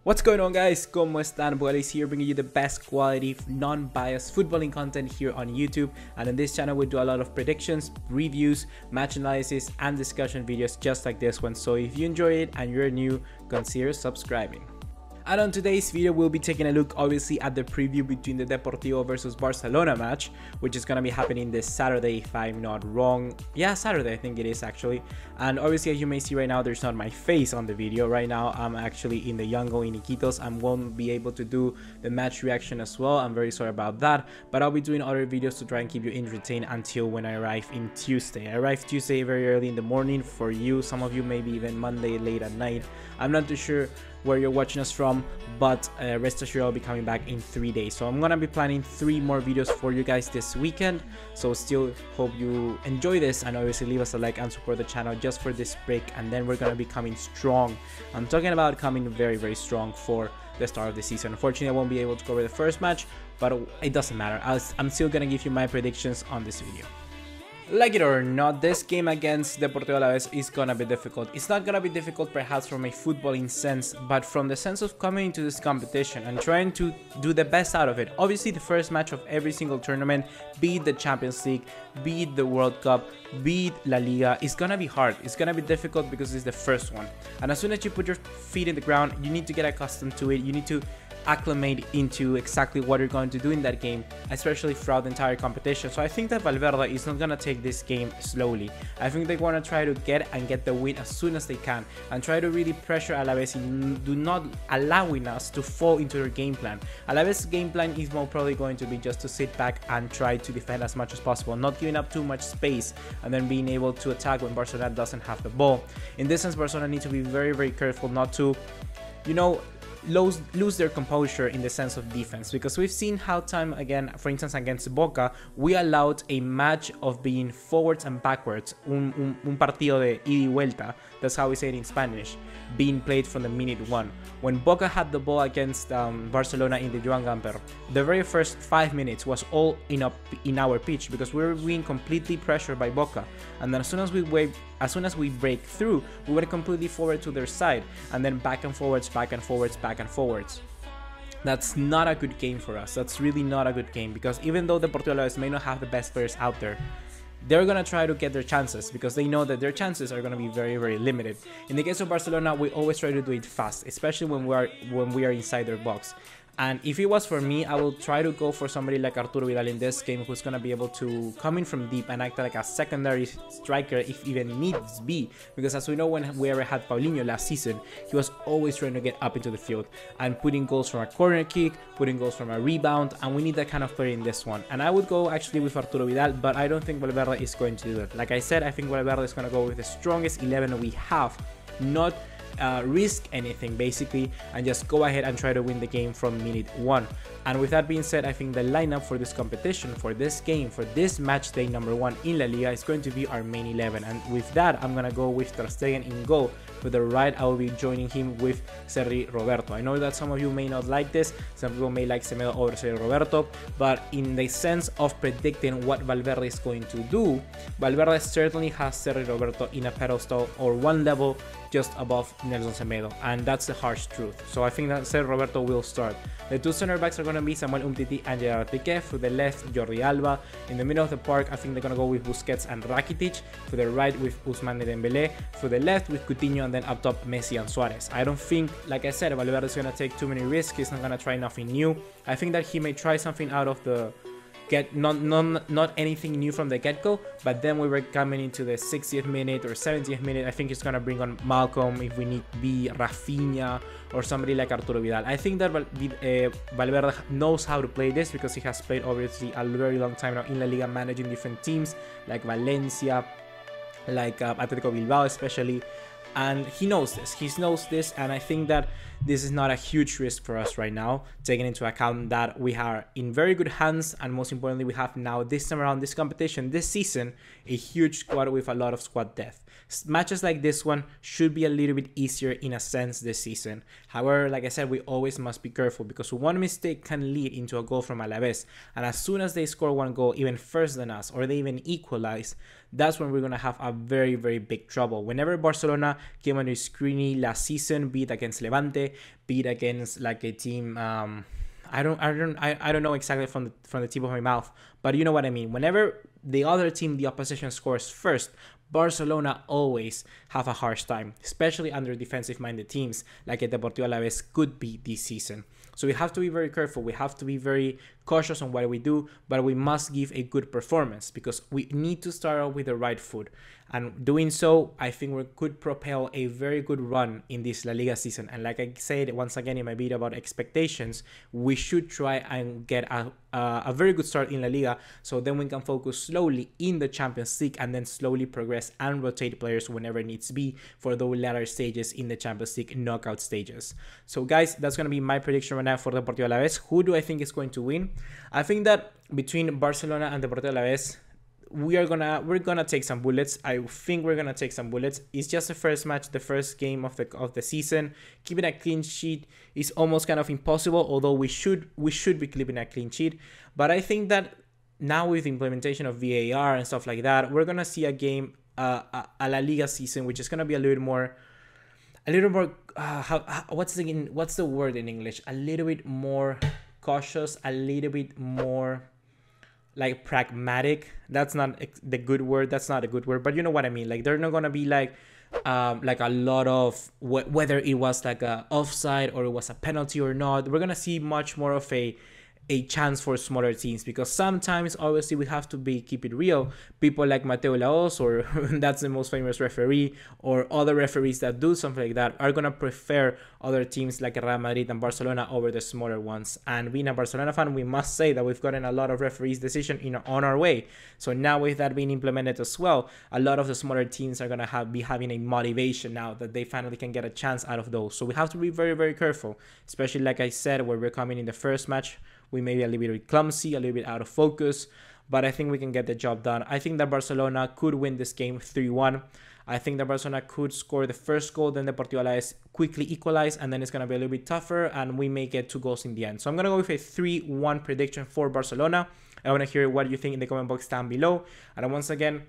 What's going on, guys? ¿Cómo están? BugaLuis here, bringing you the best quality, non-biased footballing content here on YouTube. And in this channel, we do a lot of predictions, reviews, match analysis, and discussion videos just like this one. So if you enjoy it and you're new, consider subscribing. And on today's video, we'll be taking a look obviously at the preview between the Deportivo versus Barcelona match, which is going to be happening this Saturday if I'm not wrong. Yeah, Saturday I think it is actually. And obviously, as you may see right now, there's not my face on the video. Right now I'm actually in the Yango in Iquitos. I won't be able to do the match reaction as well. I'm very sorry about that, but I'll be doing other videos to try and keep you entertained until when I arrive in Tuesday. I arrive Tuesday very early in the morning for you. Some of you maybe even Monday late at night. I'm not too sure where you're watching us from, but rest assured I'll be coming back in 3 days. So I'm gonna be planning 3 more videos for you guys this weekend. So still hope you enjoy this, and obviously leave us a like and support the channel just for this break, and then we're gonna be coming strong. I'm talking about coming very strong for the start of the season. Unfortunately, I won't be able to cover the first match, but it doesn't matter. I'm still gonna give you my predictions on this video. Like it or not, this game against Deportivo Alaves is gonna be difficult. It's not gonna be difficult perhaps from a footballing sense, but from the sense of coming into this competition and trying to do the best out of it. Obviously, the first match of every single tournament, be it the Champions League, be it the World Cup, be it La Liga, it's gonna be hard. It's gonna be difficult because it's the first one. And as soon as you put your feet in the ground, you need to get accustomed to it. You need to acclimate into exactly what you're going to do in that game, especially throughout the entire competition. So I think that Valverde is not going to take this game slowly. I think they want to try to get the win as soon as they can and try to really pressure Alaves and do not allowing us to fall into their game plan. Alaves' game plan is more probably going to be just to sit back and try to defend as much as possible, not giving up too much space, and then being able to attack when Barcelona doesn't have the ball. In this sense, Barcelona needs to be very careful not to, you know, lose their composure in the sense of defense, because we've seen how time again, for instance against Boca, we allowed a match of being forwards and backwards, un partido de ida y vuelta, that's how we say it in Spanish, being played from the minute 1. When Boca had the ball against Barcelona in the Joan Gamper, the very first 5 minutes was all in our pitch, because we were being completely pressured by Boca, and then as soon as we break through, we went completely forward to their side, and then back and forwards. That's not a good game for us. That's really not a good game, because even though the Deportivo Alaves may not have the best players out there, they're gonna try to get their chances, because they know that their chances are gonna be very limited. In the case of Barcelona, we always try to do it fast, especially when we are inside their box. And if it was for me, I will try to go for somebody like Arturo Vidal in this game, who's going to be able to come in from deep and act like a secondary striker if even needs be. Because as we know, when we ever had Paulinho last season, he was always trying to get up into the field and putting goals from a corner kick, putting goals from a rebound, and we need that kind of player in this one. And I would go actually with Arturo Vidal, but I don't think Valverde is going to do that. Like I said, I think Valverde is going to go with the strongest 11 we have, not risk anything basically, and just go ahead and try to win the game from minute 1. And with that being said, I think the lineup for this competition, for this game, for this match day number 1 in La Liga is going to be our main 11. And with that, I'm gonna go with Ter Stegen in goal. To the right, I will be joining him with Sergi Roberto. I know that some of you may not like this, some people may like Semedo over Sergi Roberto, but in the sense of predicting what Valverde is going to do, Valverde certainly has Sergi Roberto in a pedestal or one level just above Nelson Semedo, and that's the harsh truth. So I think that Sergi Roberto will start. The 2 center backs are going to be Samuel Umtiti and Gerard Piqué. For the left, Jordi Alba. In the middle of the park, I think they're going to go with Busquets and Rakitic. For the right, with Ousmane Dembélé. For the left, with Coutinho, and then up top, Messi and Suarez. I don't think, like I said, Valverde is going to take too many risks. He's not going to try nothing new. I think that he may try something out of the not anything new from the get-go, but then we were coming into the 60th minute or 70th minute. I think he's gonna bring on Malcolm if we need be Rafinha or somebody like Arturo Vidal. I think that Valverde knows how to play this, because he has played obviously a very long time now in La Liga, managing different teams like Valencia, like Atletico Bilbao especially. And he knows this, and I think that this is not a huge risk for us right now, taking into account that we are in very good hands, and most importantly, we have now this time around this competition, this season, a huge squad with a lot of squad depth. Matches like this one should be a little bit easier in a sense this season. However, like I said, we always must be careful, because one mistake can lead into a goal from Alaves, and as soon as they score one goal even first than us, or they even equalize, that's when we're going to have a very big trouble. Whenever Barcelona came under scrutiny last season, be it against Levante, Levante beat against like a team. I don't know exactly from the tip of my mouth, but you know what I mean. Whenever the other team, the opposition, scores first, Barcelona always have a harsh time, especially under defensive-minded teams like a Deportivo Alaves could be this season. So we have to be very careful. We have to be very cautious on what we do, but we must give a good performance because we need to start out with the right foot. And doing so, I think we could propel a very good run in this La Liga season. And like I said once again in my video about expectations, we should try and get a very good start in La Liga, so then we can focus slowly in the Champions League and then slowly progress and rotate players whenever it needs to be for those latter stages in the Champions League knockout stages. So guys, that's going to be my prediction right now for Deportivo Alaves. Who do I think is going to win? I think that between Barcelona and Deportivo Alaves, we're gonna take some bullets. I think we're gonna take some bullets. It's just the first match, the first game of the season. Keeping a clean sheet is almost kind of impossible, although we should be keeping a clean sheet. But I think that now with the implementation of VAR and stuff like that, we're gonna see a game, a La Liga season, which is gonna be a little more. What's the word in English? A little bit more cautious, a little bit more like pragmatic. That's not the good word. That's not a good word, but you know what I mean. Like they're not gonna be like a lot of whether it was like a offside or it was a penalty or not. We're gonna see much more of a chance for smaller teams, because sometimes obviously we have to keep it real. People like Mateo Laos, or that's the most famous referee, or other referees that do something like that, are gonna prefer other teams like Real Madrid and Barcelona over the smaller ones. And being a Barcelona fan, we must say that we've gotten a lot of referees' decision on our way. So now with that being implemented as well, a lot of the smaller teams are gonna be having a motivation now that they finally can get a chance out of those. So we have to be very, very careful, especially like I said, where we're coming in the first match. We may be a little bit clumsy, a little bit out of focus, but I think we can get the job done. I think that Barcelona could win this game 3-1. I think that Barcelona could score the first goal, then Deportivo Alaves quickly equalize, and then it's going to be a little bit tougher, and we may get 2 goals in the end. So I'm going to go with a 3-1 prediction for Barcelona. I want to hear what you think in the comment box down below. And once again,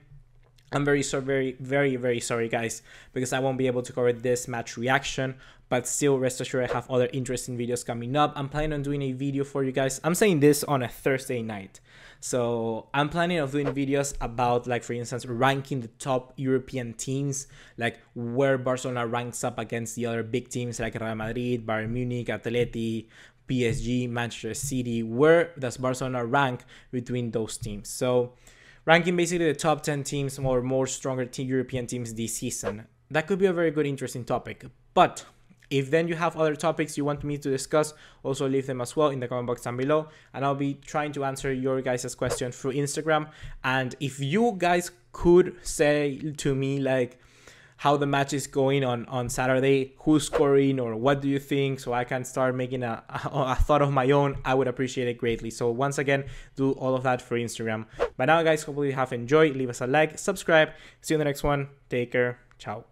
I'm very sorry, guys, because I won't be able to cover this match reaction, but still rest assured I have other interesting videos coming up. I'm planning on doing a video for you guys. I'm saying this on a Thursday night. So I'm planning on doing videos about, like, for instance, ranking the top European teams, like where Barcelona ranks up against the other big teams like Real Madrid, Bayern Munich, Atleti, PSG, Manchester City. Where does Barcelona rank between those teams? So ranking basically the top 10 teams or more stronger European teams this season. That could be a very good, interesting topic. But if then you have other topics you want me to discuss, also leave them as well in the comment box down below. And I'll be trying to answer your guys' questions through Instagram. And if you guys could say to me, like, how the match is going on Saturday, who's scoring, or what do you think, so I can start making a thought of my own, I would appreciate it greatly. So once again, do all of that for Instagram. But now, guys, hopefully you have enjoyed. Leave us a like, subscribe. See you in the next one. Take care. Ciao.